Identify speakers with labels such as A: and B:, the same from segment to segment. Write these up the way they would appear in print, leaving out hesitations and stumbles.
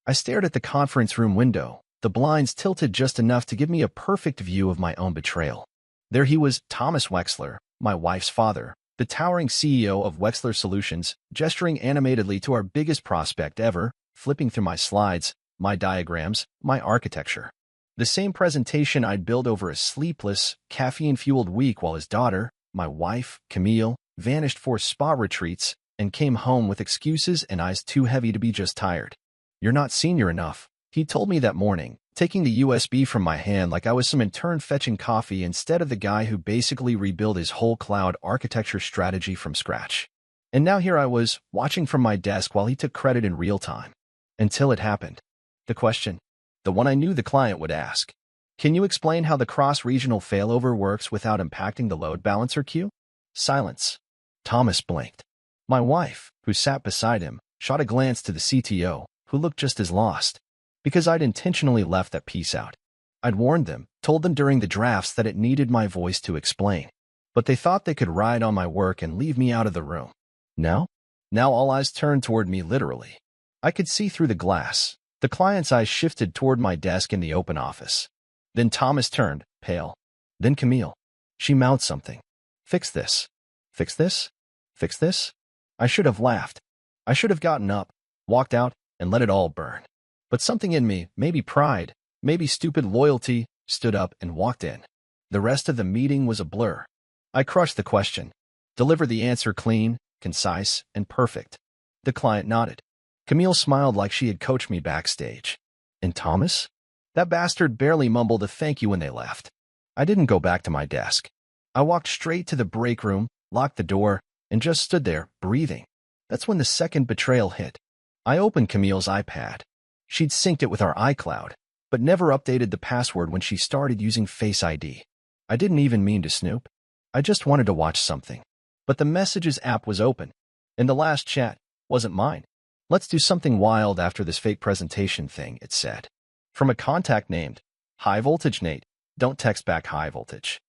A: I stared at the conference room window, the blinds tilted just enough to give me a perfect view of my own betrayal. There he was, Thomas Wexler, my wife's father, the towering CEO of Wexler Solutions, gesturing animatedly to our biggest prospect ever, flipping through my slides, my diagrams, my architecture. The same presentation I'd built over a sleepless, caffeine-fueled week while his daughter, my wife, Camille, vanished for spa retreats and came home with excuses and eyes too heavy to be just tired. "You're not senior enough," he told me that morning, taking the USB from my hand like I was some intern fetching coffee instead of the guy who basically rebuilt his whole cloud architecture strategy from scratch. And now here I was, watching from my desk while he took credit in real time. Until it happened. The question. The one I knew the client would ask. "Can you explain how the cross-regional failover works without impacting the load balancer queue?" Silence. Thomas blinked. My wife, who sat beside him, shot a glance to the CTO, who looked just as lost. Because I'd intentionally left that piece out. I'd warned them, told them during the drafts that it needed my voice to explain. But they thought they could ride on my work and leave me out of the room. Now? Now all eyes turned toward me literally. I could see through the glass. The client's eyes shifted toward my desk in the open office. Then Thomas turned, pale. Then Camille. She mouthed something. "Fix this. Fix this? Fix this?" I should have laughed. I should have gotten up, walked out, and let it all burn. But something in me, maybe pride, maybe stupid loyalty, stood up and walked in. The rest of the meeting was a blur. I crushed the question. Delivered the answer clean, concise, and perfect. The client nodded. Camille smiled like she had coached me backstage. And Thomas? That bastard barely mumbled a thank you when they left. I didn't go back to my desk. I walked straight to the break room, locked the door, and just stood there, breathing. That's when the second betrayal hit. I opened Camille's iPad. She'd synced it with our iCloud, but never updated the password when she started using Face ID. I didn't even mean to snoop. I just wanted to watch something. But the Messages app was open, and the last chat wasn't mine. "Let's do something wild after this fake presentation thing," it said. From a contact named High Voltage Nate. Don't text back high voltage.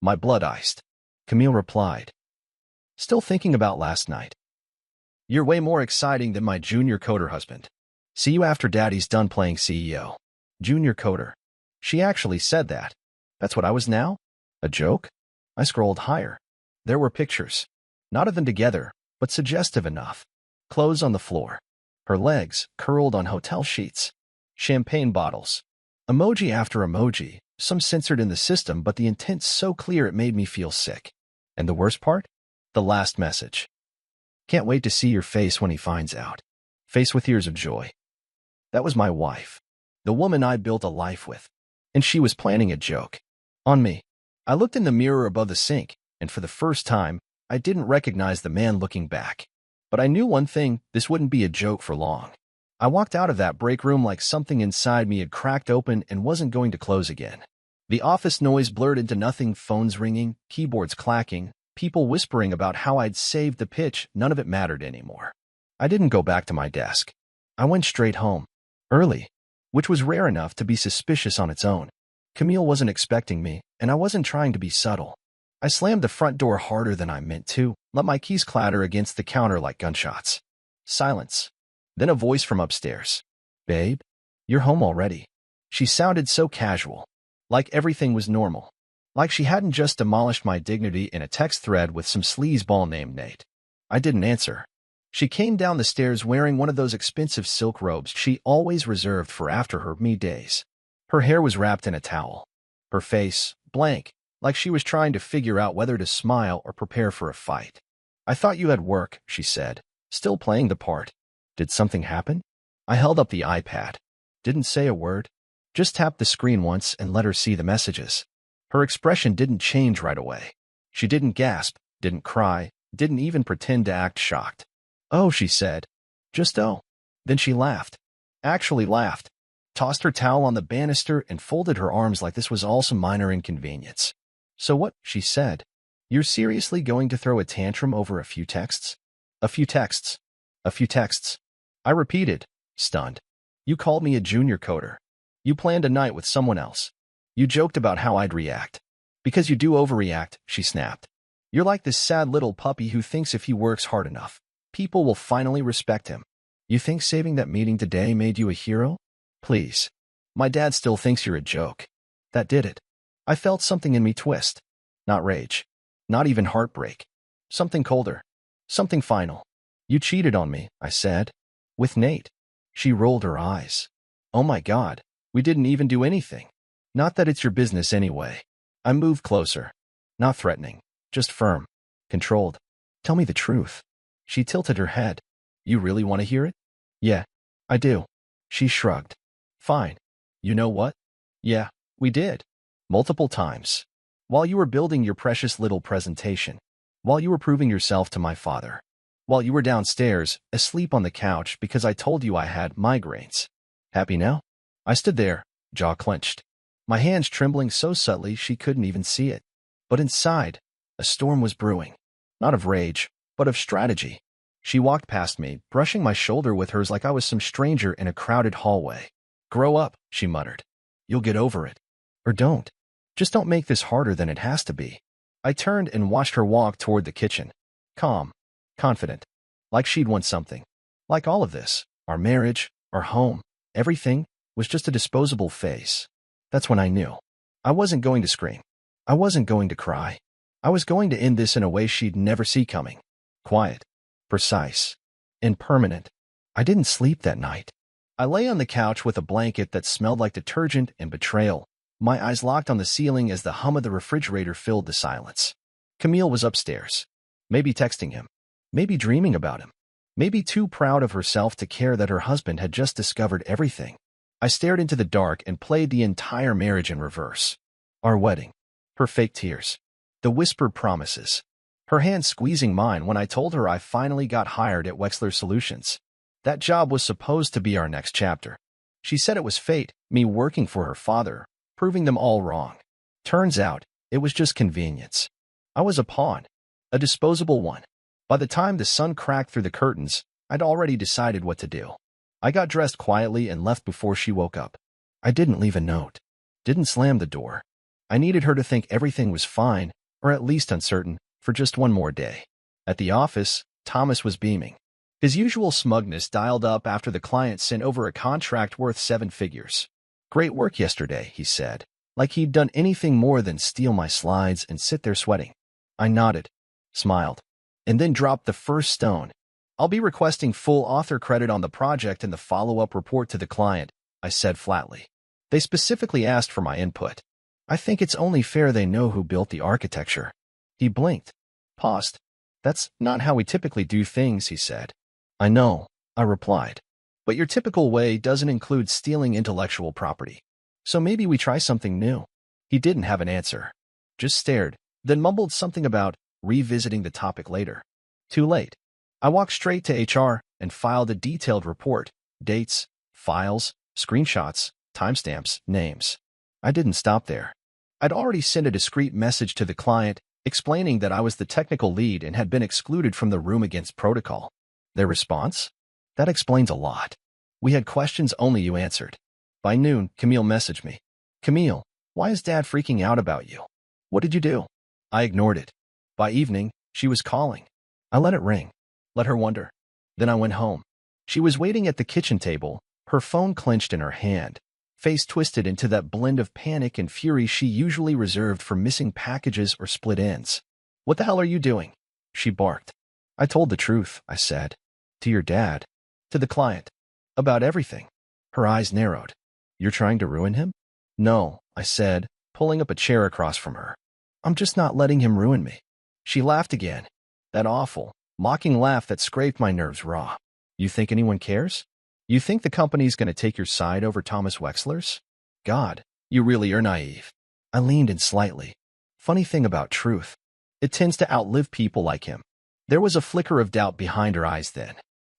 A: My blood iced. Camille replied. "Still thinking about last night. You're way more exciting than my junior coder husband. See you after daddy's done playing CEO. Junior coder." She actually said that. That's what I was now? A joke? I scrolled higher. There were pictures. Not of them together, but suggestive enough. Clothes on the floor. Her legs curled on hotel sheets. Champagne bottles. Emoji after emoji, some censored in the system, but the intent so clear it made me feel sick. And the worst part? The last message. "Can't wait to see your face when he finds out. Face with tears of joy." That was my wife. The woman I built a life with. And she was planning a joke. On me. I looked in the mirror above the sink, and for the first time, I didn't recognize the man looking back. But I knew one thing, this wouldn't be a joke for long. I walked out of that break room like something inside me had cracked open and wasn't going to close again. The office noise blurred into nothing, phones ringing, keyboards clacking, people whispering about how I'd saved the pitch. None of it mattered anymore. I didn't go back to my desk. I went straight home. Early. Which was rare enough to be suspicious on its own. Camille wasn't expecting me, and I wasn't trying to be subtle. I slammed the front door harder than I meant to, let my keys clatter against the counter like gunshots. Silence. Then a voice from upstairs. "Babe, you're home already." She sounded so casual. Like everything was normal. Like she hadn't just demolished my dignity in a text thread with some sleazeball named Nate. I didn't answer. She came down the stairs wearing one of those expensive silk robes she always reserved for after her me days. Her hair was wrapped in a towel. Her face, blank, like she was trying to figure out whether to smile or prepare for a fight. "I thought you had work," she said, still playing the part. "Did something happen?" I held up the iPad. Didn't say a word. Just tapped the screen once and let her see the messages. Her expression didn't change right away. She didn't gasp, didn't cry, didn't even pretend to act shocked. "Oh," she said. "Just oh." Then she laughed. Actually laughed. Tossed her towel on the banister and folded her arms like this was all some minor inconvenience. "So what?" she said. "You're seriously going to throw a tantrum over a few texts?" "A few texts. A few texts." I repeated, stunned. "You called me a junior coder. You planned a night with someone else. You joked about how I'd react. Because you do overreact," she snapped. "You're like this sad little puppy who thinks if he works hard enough, people will finally respect him. You think saving that meeting today made you a hero? Please. My dad still thinks you're a joke. That did it. I felt something in me twist. Not rage. Not even heartbreak. Something colder. Something final. You cheated on me, I said. With Nate. She rolled her eyes. Oh my God. We didn't even do anything. Not that it's your business anyway. I moved closer. Not threatening. Just firm. Controlled. Tell me the truth. She tilted her head. You really want to hear it? Yeah, I do. She shrugged. Fine. You know what? Yeah, we did. Multiple times. While you were building your precious little presentation. While you were proving yourself to my father. While you were downstairs, asleep on the couch because I told you I had migraines. Happy now? I stood there, jaw clenched. My hands trembling so subtly she couldn't even see it. But inside, a storm was brewing. Not of rage, but of strategy. She walked past me, brushing my shoulder with hers like I was some stranger in a crowded hallway. Grow up, she muttered. You'll get over it. Or don't. Just don't make this harder than it has to be. I turned and watched her walk toward the kitchen. Calm. Confident. Like she'd won something. Like all of this. Our marriage. Our home. Everything was just a disposable phase. That's when I knew. I wasn't going to scream. I wasn't going to cry. I was going to end this in a way she'd never see coming. Quiet. Precise. And permanent. I didn't sleep that night. I lay on the couch with a blanket that smelled like detergent and betrayal, my eyes locked on the ceiling as the hum of the refrigerator filled the silence. Camille was upstairs. Maybe texting him. Maybe dreaming about him. Maybe too proud of herself to care that her husband had just discovered everything. I stared into the dark and played the entire marriage in reverse. Our wedding. Her fake tears. The whispered promises. Her hand squeezing mine when I told her I finally got hired at Wexler Solutions. That job was supposed to be our next chapter. She said it was fate, me working for her father, proving them all wrong. Turns out, it was just convenience. I was a pawn. A disposable one. By the time the sun cracked through the curtains, I'd already decided what to do. I got dressed quietly and left before she woke up. I didn't leave a note. Didn't slam the door. I needed her to think everything was fine, or at least uncertain, for just one more day. At the office, Thomas was beaming. His usual smugness dialed up after the client sent over a contract worth 7 figures. Great work yesterday, he said, like he'd done anything more than steal my slides and sit there sweating. I nodded, smiled, and then dropped the first stone. I'll be requesting full author credit on the project in the follow-up report to the client, I said flatly. They specifically asked for my input. I think it's only fair they know who built the architecture. He blinked, paused. That's not how we typically do things, he said. I know, I replied. But your typical way doesn't include stealing intellectual property. So maybe we try something new. He didn't have an answer. Just stared, then mumbled something about revisiting the topic later. Too late. I walked straight to HR and filed a detailed report. Dates, files, screenshots, timestamps, names. I didn't stop there. I'd already sent a discreet message to the client explaining that I was the technical lead and had been excluded from the room against protocol. Their response? That explains a lot. We had questions only you answered. By noon, Camille messaged me. Camille, why is Dad freaking out about you? What did you do? I ignored it. By evening, she was calling. I let it ring. Let her wonder. Then I went home. She was waiting at the kitchen table, her phone clenched in her hand, face twisted into that blend of panic and fury she usually reserved for missing packages or split ends. What the hell are you doing? She barked. I told the truth, I said. To your dad. To the client. About everything. Her eyes narrowed. You're trying to ruin him? No, I said, pulling up a chair across from her. I'm just not letting him ruin me. She laughed again. That awful, mocking laugh that scraped my nerves raw. You think anyone cares? You think the company's going to take your side over Thomas Wexler's? God, you really are naive. I leaned in slightly. Funny thing about truth. It tends to outlive people like him. There was a flicker of doubt behind her eyes then.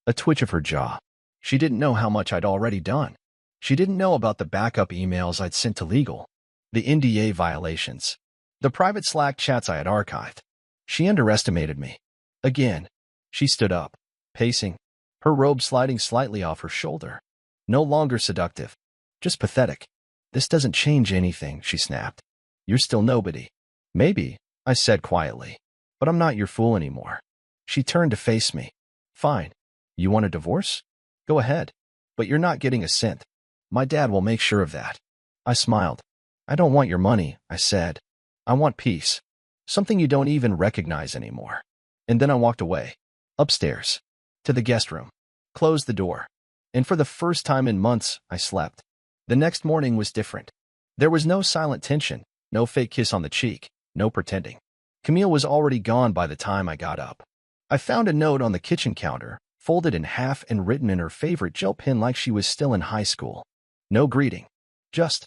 A: A twitch of her jaw. She didn't know how much I'd already done. She didn't know about the backup emails I'd sent to legal, the NDA violations, the private Slack chats I had archived. She underestimated me. Again, she stood up, pacing, her robe sliding slightly off her shoulder. No longer seductive, just pathetic. This doesn't change anything, she snapped. You're still nobody. Maybe, I said quietly, but I'm not your fool anymore. She turned to face me. Fine. You want a divorce? Go ahead. But you're not getting a cent. My dad will make sure of that. I smiled. I don't want your money, I said. I want peace. Something you don't even recognize anymore. And then I walked away. Upstairs. To the guest room. Closed the door. And for the first time in months, I slept. The next morning was different. There was no silent tension, no fake kiss on the cheek, no pretending. Camille was already gone by the time I got up. I found a note on the kitchen counter, folded in half and written in her favorite gel pen like she was still in high school. No greeting. Just,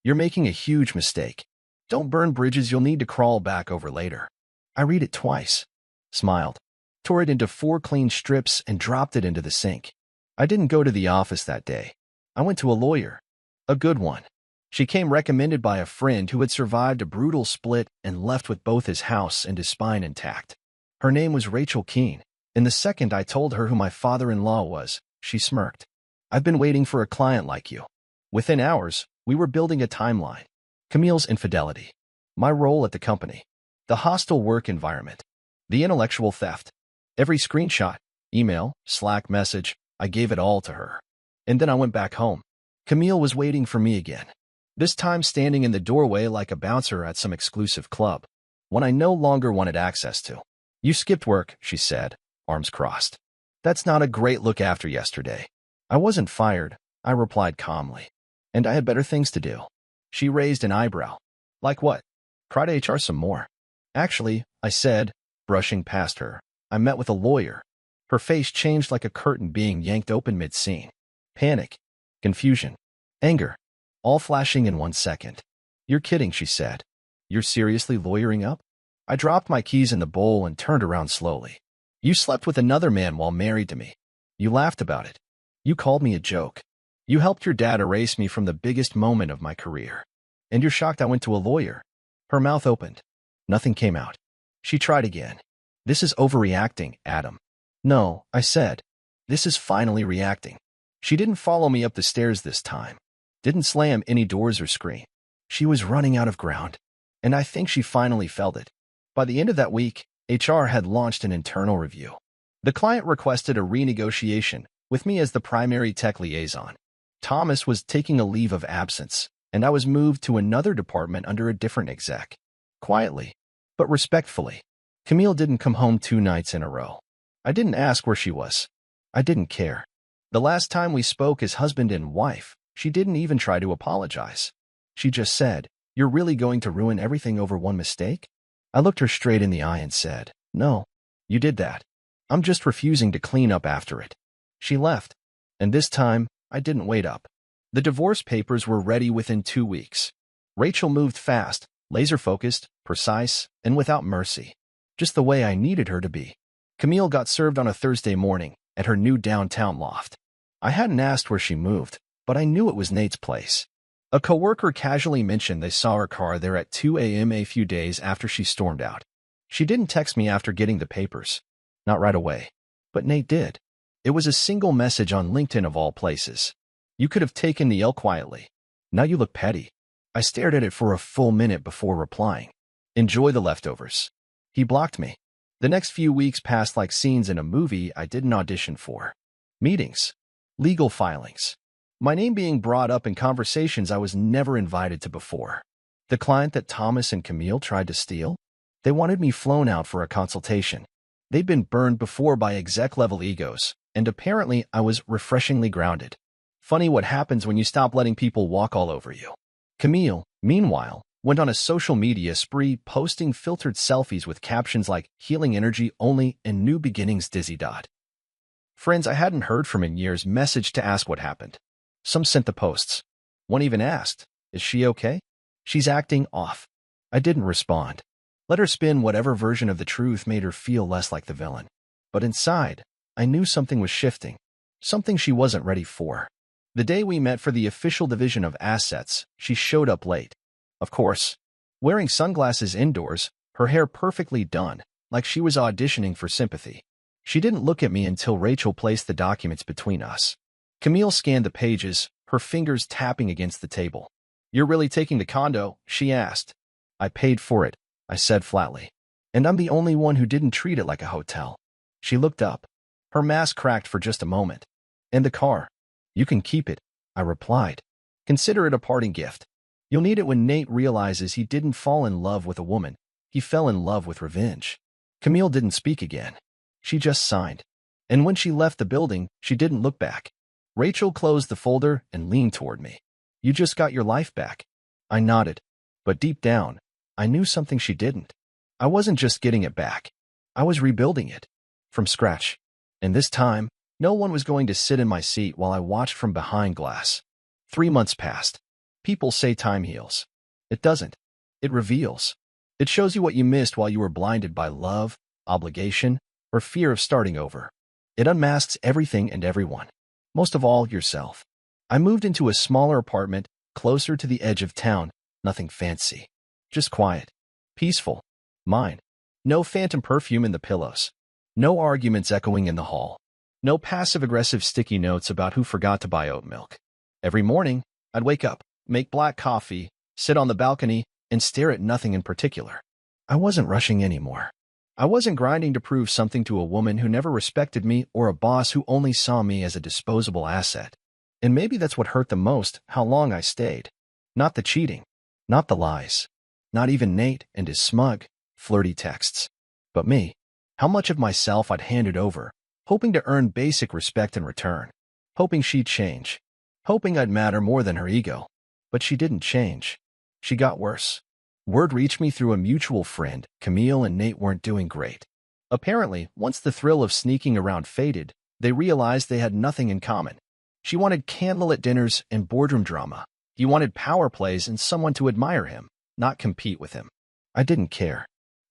A: "You're making a huge mistake. Don't burn bridges you'll need to crawl back over later." I read it twice. Smiled. Tore it into 4 clean strips and dropped it into the sink. I didn't go to the office that day. I went to a lawyer. A good one. She came recommended by a friend who had survived a brutal split and left with both his house and his spine intact. Her name was Rachel Keene, and the second I told her who my father-in-law was, she smirked. "I've been waiting for a client like you." Within hours, we were building a timeline. Camille's infidelity. My role at the company. The hostile work environment. The intellectual theft. Every screenshot, email, Slack message, I gave it all to her. And then I went back home. Camille was waiting for me again. This time standing in the doorway like a bouncer at some exclusive club. One I no longer wanted access to. "You skipped work," she said, arms crossed. "That's not a great look after yesterday." "I wasn't fired," I replied calmly. "And I had better things to do." She raised an eyebrow. "Like what?" "Try to HR some more." "Actually," I said, brushing past her, "I met with a lawyer." Her face changed like a curtain being yanked open mid-scene. Panic, confusion, anger, all flashing in 1 second. "You're kidding," she said. "You're seriously lawyering up?" I dropped my keys in the bowl and turned around slowly. "You slept with another man while married to me. You laughed about it. You called me a joke. You helped your dad erase me from the biggest moment of my career. And you're shocked I went to a lawyer." Her mouth opened. Nothing came out. She tried again. "This is overreacting, Adam." "No," I said. "This is finally reacting." She didn't follow me up the stairs this time. Didn't slam any doors or scream. She was running out of ground. And I think she finally felt it. By the end of that week, HR had launched an internal review. The client requested a renegotiation, with me as the primary tech liaison. Thomas was taking a leave of absence, and I was moved to another department under a different exec. Quietly, but respectfully. Camille didn't come home 2 nights in a row. I didn't ask where she was. I didn't care. The last time we spoke as husband and wife, she didn't even try to apologize. She just said, "You're really going to ruin everything over one mistake?" I looked her straight in the eye and said, "No, you did that. I'm just refusing to clean up after it." She left. And this time, I didn't wait up. The divorce papers were ready within 2 weeks. Rachel moved fast, laser-focused, precise, and without mercy. Just the way I needed her to be. Camille got served on a Thursday morning at her new downtown loft. I hadn't asked where she moved, but I knew it was Nate's place. A coworker casually mentioned they saw her car there at 2 a.m. a few days after she stormed out. She didn't text me after getting the papers. Not right away. But Nate did. It was a single message on LinkedIn of all places. "You could have taken the L quietly. Now you look petty." I stared at it for a full minute before replying. "Enjoy the leftovers." He blocked me. The next few weeks passed like scenes in a movie I didn't audition for. Meetings. Legal filings. My name being brought up in conversations I was never invited to before. The client that Thomas and Camille tried to steal? They wanted me flown out for a consultation. They'd been burned before by exec-level egos, and apparently I was refreshingly grounded. Funny what happens when you stop letting people walk all over you. Camille, meanwhile, went on a social media spree posting filtered selfies with captions like "healing energy only" and "new beginnings dizzy dot." Friends I hadn't heard from in years messaged to ask what happened. Some sent the posts. One even asked, "Is she okay?" "She's acting off." I didn't respond. Let her spin whatever version of the truth made her feel less like the villain. But inside, I knew something was shifting. Something she wasn't ready for. The day we met for the official division of assets, she showed up late. Of course, wearing sunglasses indoors, her hair perfectly done, like she was auditioning for sympathy. She didn't look at me until Rachel placed the documents between us. Camille scanned the pages, her fingers tapping against the table. "You're really taking the condo?" she asked. "I paid for it," I said flatly. "And I'm the only one who didn't treat it like a hotel." She looked up. Her mask cracked for just a moment. And the car. You can keep it, I replied. Consider it a parting gift. You'll need it when Nate realizes he didn't fall in love with a woman. He fell in love with revenge. Camille didn't speak again. She just signed. And when she left the building, she didn't look back. Rachel closed the folder and leaned toward me. You just got your life back. I nodded. But deep down, I knew something she didn't. I wasn't just getting it back. I was rebuilding it. From scratch. And this time, no one was going to sit in my seat while I watched from behind glass. 3 months passed. People say time heals. It doesn't. It reveals. It shows you what you missed while you were blinded by love, obligation, or fear of starting over. It unmasks everything and everyone. Most of all, yourself. I moved into a smaller apartment, closer to the edge of town. Nothing fancy. Just quiet. Peaceful. Mine. No phantom perfume in the pillows. No arguments echoing in the hall. No passive-aggressive sticky notes about who forgot to buy oat milk. Every morning, I'd wake up, make black coffee, sit on the balcony, and stare at nothing in particular. I wasn't rushing anymore. I wasn't grinding to prove something to a woman who never respected me or a boss who only saw me as a disposable asset. And maybe that's what hurt the most, how long I stayed. Not the cheating. Not the lies. Not even Nate and his smug, flirty texts. But me. How much of myself I'd handed over, hoping to earn basic respect in return. Hoping she'd change. Hoping I'd matter more than her ego. But she didn't change. She got worse. Word reached me through a mutual friend. Camille and Nate weren't doing great. Apparently, once the thrill of sneaking around faded, they realized they had nothing in common. She wanted candlelit dinners and boardroom drama. He wanted power plays and someone to admire him, not compete with him. I didn't care.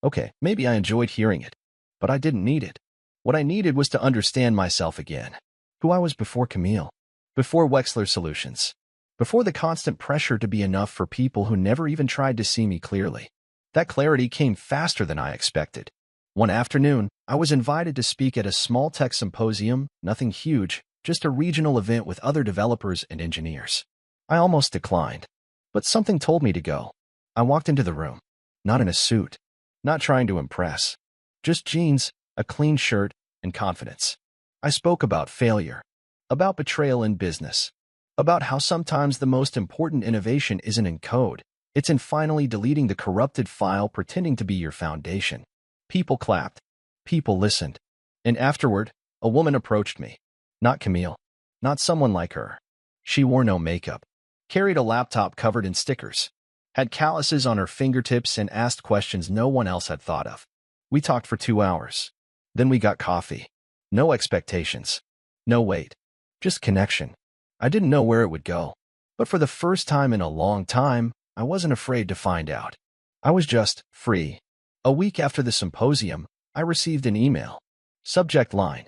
A: Okay, maybe I enjoyed hearing it, but I didn't need it. What I needed was to understand myself again. Who I was before Camille. Before Wexler Solutions. Before the constant pressure to be enough for people who never even tried to see me clearly. That clarity came faster than I expected. One afternoon, I was invited to speak at a small tech symposium, nothing huge, just a regional event with other developers and engineers. I almost declined, but something told me to go. I walked into the room, not in a suit, not trying to impress, just jeans, a clean shirt, and confidence. I spoke about failure, about betrayal in business, about how sometimes the most important innovation isn't in code, it's in finally deleting the corrupted file pretending to be your foundation. People clapped. People listened. And afterward, a woman approached me. Not Camille. Not someone like her. She wore no makeup, carried a laptop covered in stickers, had calluses on her fingertips and asked questions no one else had thought of. We talked for 2 hours. Then we got coffee. No expectations. No wait. Just connection. I didn't know where it would go, but for the first time in a long time, I wasn't afraid to find out. I was just free. A week after the symposium, I received an email. Subject line.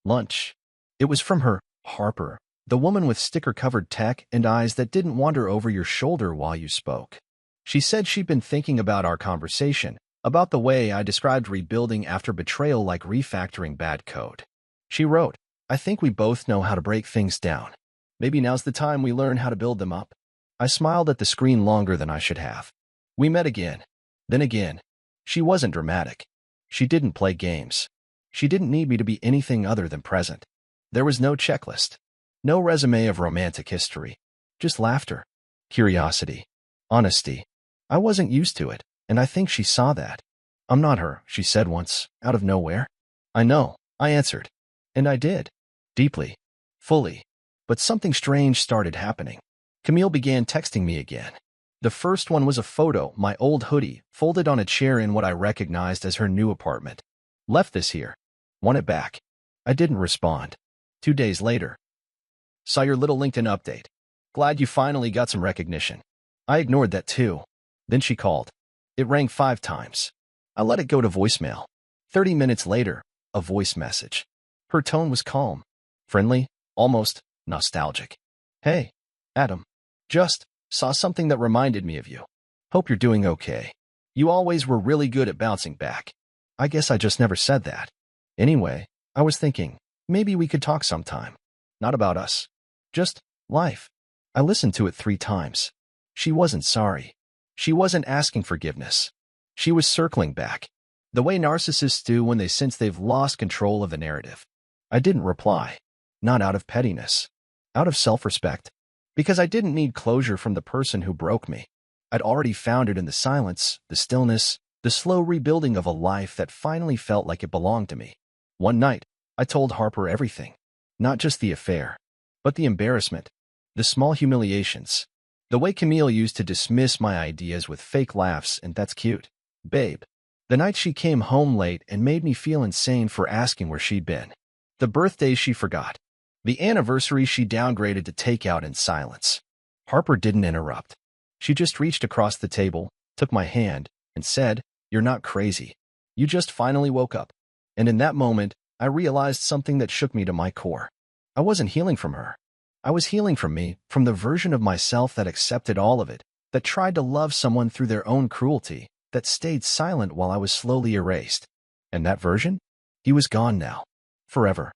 A: Lunch. It was from her, Harper, the woman with sticker-covered tech and eyes that didn't wander over your shoulder while you spoke. She said she'd been thinking about our conversation, about the way I described rebuilding after betrayal like refactoring bad code. She wrote, I think we both know how to break things down. Maybe now's the time we learn how to build them up. I smiled at the screen longer than I should have. We met again. Then again. She wasn't dramatic. She didn't play games. She didn't need me to be anything other than present. There was no checklist. No resume of romantic history. Just laughter. Curiosity. Honesty. I wasn't used to it, and I think she saw that. I'm not her, she said once, out of nowhere. I know, I answered. And I did. Deeply. Fully. But something strange started happening. Camille began texting me again. The first one was a photo, my old hoodie, folded on a chair in what I recognized as her new apartment. Left this here. Want it back. I didn't respond. 2 days later. Saw your little LinkedIn update. Glad you finally got some recognition. I ignored that too. Then she called. It rang 5 times. I let it go to voicemail. 30 minutes later, a voice message. Her tone was calm, friendly, almost nostalgic. Hey, Adam. Just saw something that reminded me of you. Hope you're doing okay. You always were really good at bouncing back. I guess I just never said that. Anyway, I was thinking, maybe we could talk sometime. Not about us. Just life. I listened to it 3 times. She wasn't sorry. She wasn't asking forgiveness. She was circling back. The way narcissists do when they sense they've lost control of the narrative. I didn't reply. Not out of pettiness. Out of self-respect. Because I didn't need closure from the person who broke me. I'd already found it in the silence, the stillness, the slow rebuilding of a life that finally felt like it belonged to me. One night, I told Harper everything. Not just the affair, but the embarrassment, the small humiliations, the way Camille used to dismiss my ideas with fake laughs, and that's cute. Babe. The night she came home late and made me feel insane for asking where she'd been. The birthdays she forgot. The anniversary she downgraded to takeout in silence. Harper didn't interrupt. She just reached across the table, took my hand, and said, "You're not crazy. You just finally woke up." And in that moment, I realized something that shook me to my core. I wasn't healing from her. I was healing from me, from the version of myself that accepted all of it, that tried to love someone through their own cruelty, that stayed silent while I was slowly erased. And that version? He was gone now. Forever.